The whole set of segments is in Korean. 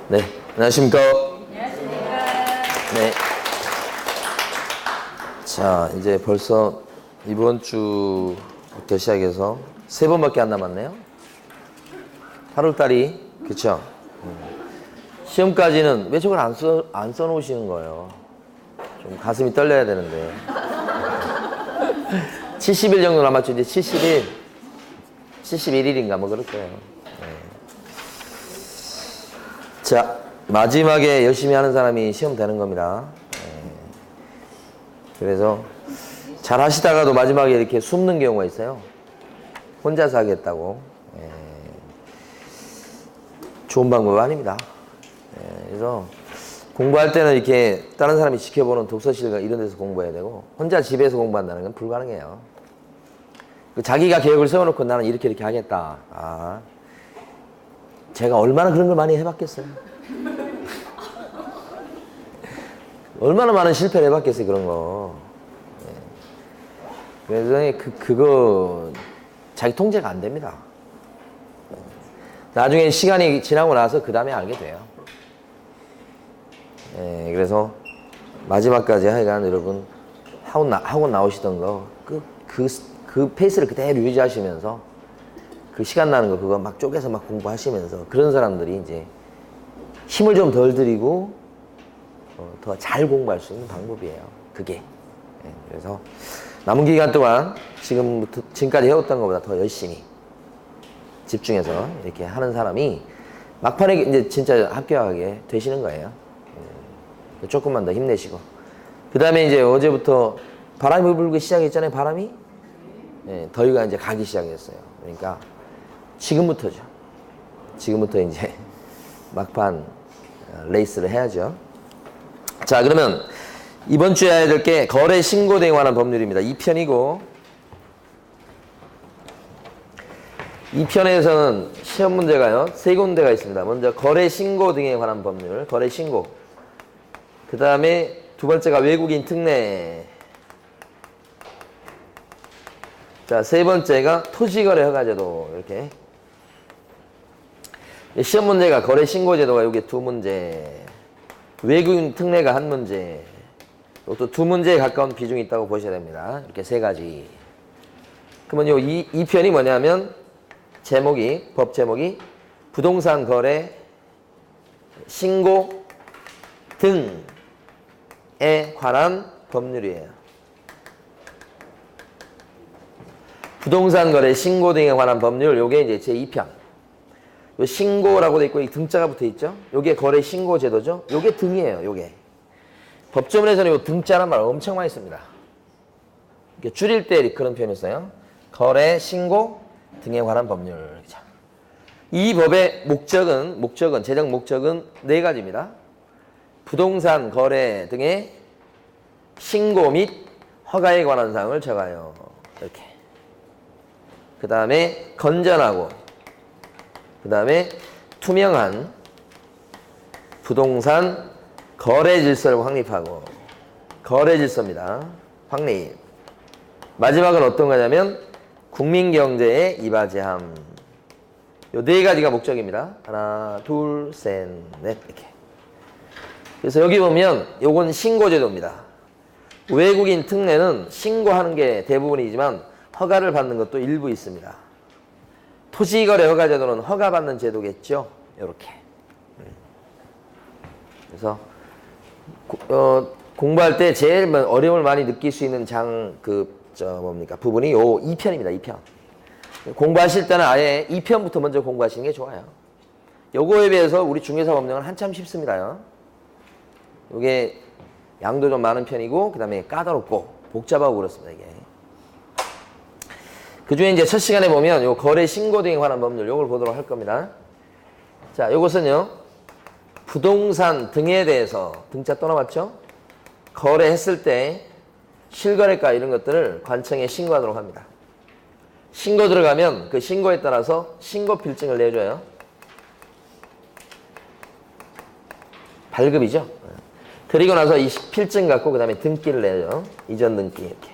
네, 안녕하십니까. 안녕하십니까. 네. 자, 이제 벌써 이번 주부터 시작해서 3번밖에 안 남았네요. 8월달이, 그쵸? 시험까지는 왜 저걸 안 써놓으시는 거예요? 좀 가슴이 떨려야 되는데. 70일 정도 남았죠. 이제 70일, 71일인가 뭐 그럴 거예요. 네. 자, 마지막에 열심히 하는 사람이 시험 되는 겁니다. 네. 그래서 잘 하시다가도 마지막에 이렇게 숨는 경우가 있어요. 혼자서 하겠다고. 네. 좋은 방법 아닙니다. 네. 그래서 공부할 때는 이렇게 다른 사람이 지켜보는 독서실 이런 데서 공부해야 되고, 혼자 집에서 공부한다는 건 불가능해요. 자기가 계획을 세워놓고 나는 이렇게 하겠다. 아, 제가 얼마나 그런 걸 많이 해봤겠어요. 얼마나 많은 실패를 해봤겠어요, 그런 거. 네. 그래서 그거 자기 통제가 안 됩니다. 나중에 시간이 지나고 나서 그 다음에 알게 돼요. 네, 그래서 마지막까지 하여간 여러분 학원 나오시던 거 그 페이스를 그대로 유지하시면서 그 시간 나는 거 그거 막 쪼개서 막 공부하시면서 그런 사람들이 이제 힘을 좀 덜 들이고 더 잘 공부할 수 있는 방법이에요. 그게. 네, 그래서 남은 기간 동안 지금까지 해왔던 것보다 더 열심히 집중해서 이렇게 하는 사람이 막판에 이제 진짜 합격하게 되시는 거예요. 조금만 더 힘내시고. 그 다음에 이제 어제부터 바람이 불기 시작했잖아요, 바람이. 네, 더위가 이제 가기 시작했어요. 그러니까 지금부터죠. 지금부터 이제 막판 레이스를 해야죠. 자, 그러면 이번 주에 해야 될 게 거래 신고 등에 관한 법률입니다. 2편이고, 2편에서는 시험 문제가요, 3군데가 있습니다. 먼저 거래 신고 등에 관한 법률, 거래 신고. 그 다음에 두 번째가 외국인 특례. 자, 세 번째가 토지거래 허가제도. 이렇게. 시험 문제가 거래 신고 제도가 요게 2문제. 외국인 특례가 1문제. 또 2문제에 가까운 비중이 있다고 보셔야 됩니다. 이렇게 3가지. 그러면 요 2편이 뭐냐면 법 제목이 부동산 거래 신고 등에 관한 법률이에요. 부동산 거래 신고 등에 관한 법률, 요게 이제 제2편. 요 신고라고 돼 있고 이 등자가 붙어 있죠? 요게 거래 신고 제도죠? 요게 등이에요, 요게. 법조문에서는 요 등자란 말 엄청 많이 씁니다. 이렇게 줄일 때 그런 표현을 써요. 거래 신고 등에 관한 법률. 이 법의 목적은 제정 목적은 4가지입니다. 부동산 거래 등의 신고 및 허가에 관한 사항을 정하여. 이렇게. 그 다음에 건전하고, 그 다음에 투명한 부동산 거래 질서를 확립하고. 거래 질서입니다. 확립. 마지막은 어떤 거냐면 국민 경제에 이바지함. 요 4가지가 목적입니다. 하나, 둘, 셋, 넷. 이렇게. 그래서 여기 보면 요건 신고제도입니다. 외국인 특례는 신고하는 게 대부분이지만 허가를 받는 것도 일부 있습니다. 토지거래 허가제도는 허가받는 제도겠죠. 이렇게. 그래서 공부할 때 제일 어려움을 많이 느낄 수 있는 부분이 요 2편입니다. 2편. 공부하실 때는 아예 2편부터 먼저 공부하시는 게 좋아요. 요거에 비해서 우리 중개사 법령은 한참 쉽습니다. 요게 양도 좀 많은 편이고, 그 다음에 까다롭고 복잡하고 그렇습니다, 이게. 그 중에 이제 첫 시간에 보면 요 거래 신고 등에 관한 법률, 요걸 보도록 할 겁니다. 자, 요것은요, 부동산 등에 대해서, 등자 떠나봤죠? 거래했을 때 실거래가 이런 것들을 관청에 신고하도록 합니다. 신고 들어가면 그 신고에 따라서 신고 필증을 내줘요. 발급이죠. 그리고 나서 이 필증 갖고 그 다음에 등기를 내죠. 이전 등기 이렇게.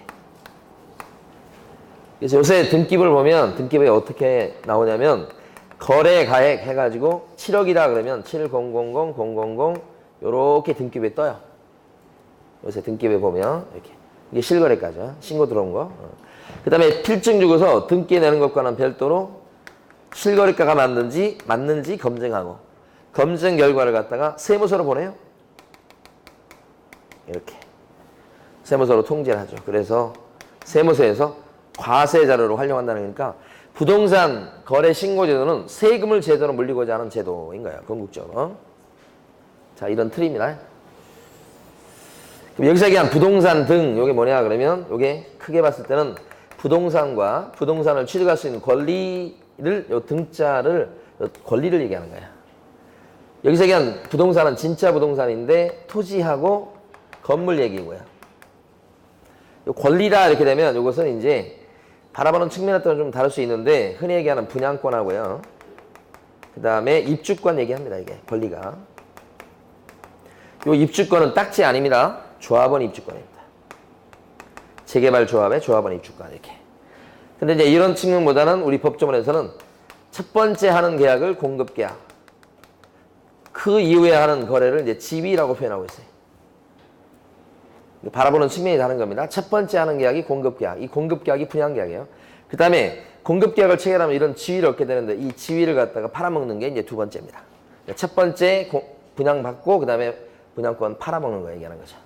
그래서 요새 등기부를 보면 등기부에 어떻게 나오냐면 거래 가액 해가지고 7억이다 그러면 7000000 요렇게 등기부에 떠요. 요새 등기부에 보면 이렇게 이게 실거래가죠. 신고 들어온 거. 그 다음에 필증 주고서 등기 내는 것과는 별도로 실거래가가 맞는지 검증하고 검증 결과를 갖다가 세무서로 보내요. 이렇게 세무서로 통지를 하죠. 그래서 세무서에서 과세 자료로 활용한다는 거니까 부동산 거래 신고 제도는 세금을 제대로 물리고자 하는 제도인 거예요. 궁극적으로. 자, 이런 틀입니다. 그럼 여기서 얘기한 부동산 등 요게 뭐냐 그러면 요게 크게 봤을 때는 부동산과 부동산을 취득할 수 있는 권리를 요 등자를 요 권리를 얘기하는 거야. 여기서 얘기한 부동산은 진짜 부동산인데 토지하고 건물 얘기고요. 요 권리다 이렇게 되면 요것은 이제 바라보는 측면에 따라 좀 다를 수 있는데 흔히 얘기하는 분양권하고요. 그 다음에 입주권 얘기합니다. 이게 권리가. 요 입주권은 딱지 아닙니다. 조합원 입주권입니다. 재개발 조합의 조합원 입주권 이렇게. 근데 이제 이런 측면보다는 우리 법조문에서는 첫 번째 하는 계약을 공급계약. 그 이후에 하는 거래를 이제 지위라고 표현하고 있어요. 바라보는 측면이 다른 겁니다. 첫 번째 하는 계약이 공급계약. 이 공급계약이 분양계약이에요. 그 다음에 공급계약을 체결하면 이런 지위를 얻게 되는데 이 지위를 갖다가 팔아먹는 게 이제 두 번째입니다. 첫 번째 분양받고 그 다음에 분양권 팔아먹는 거 얘기하는 거죠.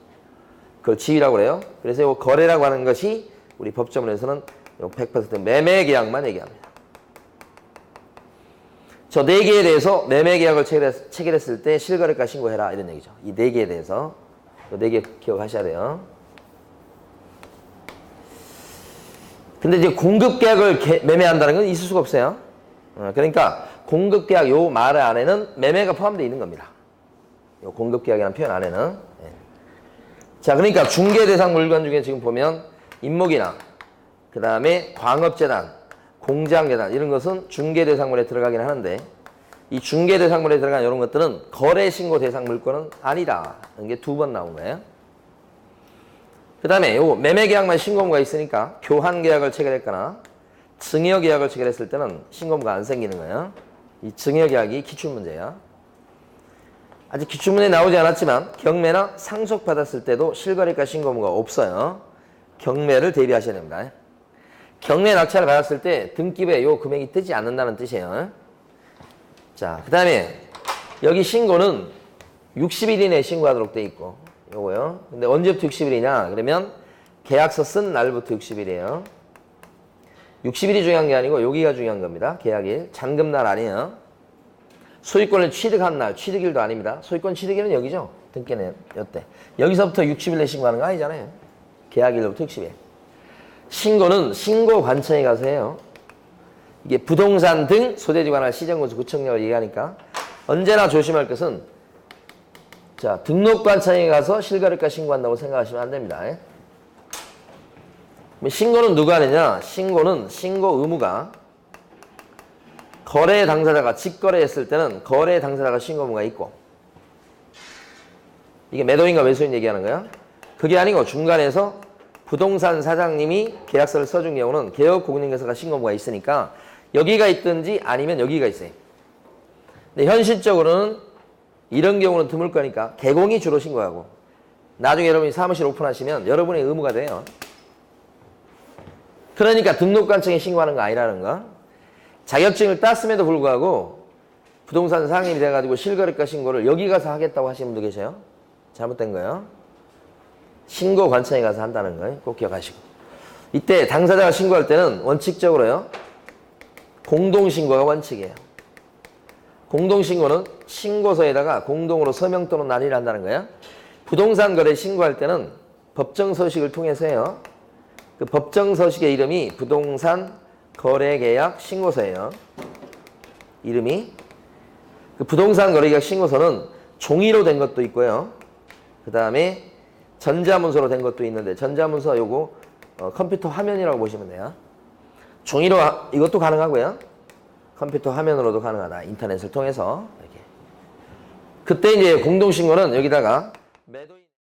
그걸 지위라고 그래요. 그래서 이 거래라고 하는 것이 우리 법조문에서는 100% 매매계약만 얘기합니다. 저 네 개에 대해서 매매계약을 체결했을 때 실거래가 신고해라 이런 얘기죠. 이 네 개에 대해서 네 개 기억하셔야 돼요. 근데 이제 공급계약을 매매한다는 건 있을 수가 없어요. 그러니까 공급계약 요 말 안에는 매매가 포함되어 있는 겁니다. 요 공급계약이라는 표현 안에는. 자, 그러니까 중개대상 물건 중에 지금 보면 임목이나 그 다음에 광업재단, 공장재단 이런 것은 중개대상물에 들어가긴 하는데 이 중개대상물에 들어간 이런 것들은 거래신고 대상 물건은 아니다. 이게 두 번 나온 거예요. 그 다음에 요 매매계약만 신고무가 있으니까 교환계약을 체결했거나 증여계약을 체결했을 때는 신고무가 안 생기는 거예요. 이 증여계약이 기출문제야. 아직 기출문제에 나오지 않았지만 경매나 상속받았을 때도 실거래가 신고무가 없어요. 경매를 대비하셔야 됩니다. 경매 낙찰을 받았을 때 등기부에 요 금액이 뜨지 않는다는 뜻이에요. 자, 그 다음에 여기 신고는 60일 이내에 신고하도록 돼 있고 요거요. 근데 언제부터 60일이냐 그러면 계약서 쓴 날부터 60일이에요. 60일이 중요한 게 아니고 여기가 중요한 겁니다. 계약일. 잔금날 아니에요. 소유권을 취득한 날, 취득일도 아닙니다. 소유권 취득일은 여기죠. 등기는 요때. 여기서부터 60일 내 신고하는 거 아니잖아요. 계약일로부터 60일. 신고는 신고관청에 가서 해요. 이게 부동산 등 소재지 관할 시정군수 구청령을 얘기하니까 언제나 조심할 것은 자 등록관청에 가서 실거래가 신고한다고 생각하시면 안 됩니다. 신고는 누가 하느냐? 신고는 신고 의무가 거래 당사자가 직거래했을 때는 거래 당사자가 신고 의무가 있고 이게 매도인과 매수인 얘기하는 거야. 그게 아니고 중간에서 부동산 사장님이 계약서를 써준 경우는 개업공인중개사가 신고 의무가 있으니까 여기가 있든지 아니면 여기가 있어요. 근데 현실적으로는 이런 경우는 드물 거니까 개공이 주로 신고하고 나중에 여러분이 사무실 오픈하시면 여러분의 의무가 돼요. 그러니까 등록관청에 신고하는 거 아니라는 거. 자격증을 땄음에도 불구하고 부동산 사장님이 돼가지고 실거래가 신고를 여기 가서 하겠다고 하시는 분도 계세요. 잘못된 거예요. 신고관청에 가서 한다는 거예요. 꼭 기억하시고. 이때 당사자가 신고할 때는 원칙적으로요. 공동신고가 원칙이에요. 공동신고는 신고서에다가 공동으로 서명 또는 난의를 한다는 거예요. 부동산 거래 신고할 때는 법정서식을 통해서 해요. 그 법정서식의 이름이 부동산 거래계약 신고서예요. 이름이. 그 부동산 거래계약 신고서는 종이로 된 것도 있고요. 그 다음에 전자문서로 된 것도 있는데 전자문서 요거 컴퓨터 화면이라고 보시면 돼요. 종이로 이것도 가능하고요. 컴퓨터 화면으로도 가능하다. 인터넷을 통해서 이렇게. 그때 이제 공동신고는 여기다가 매도인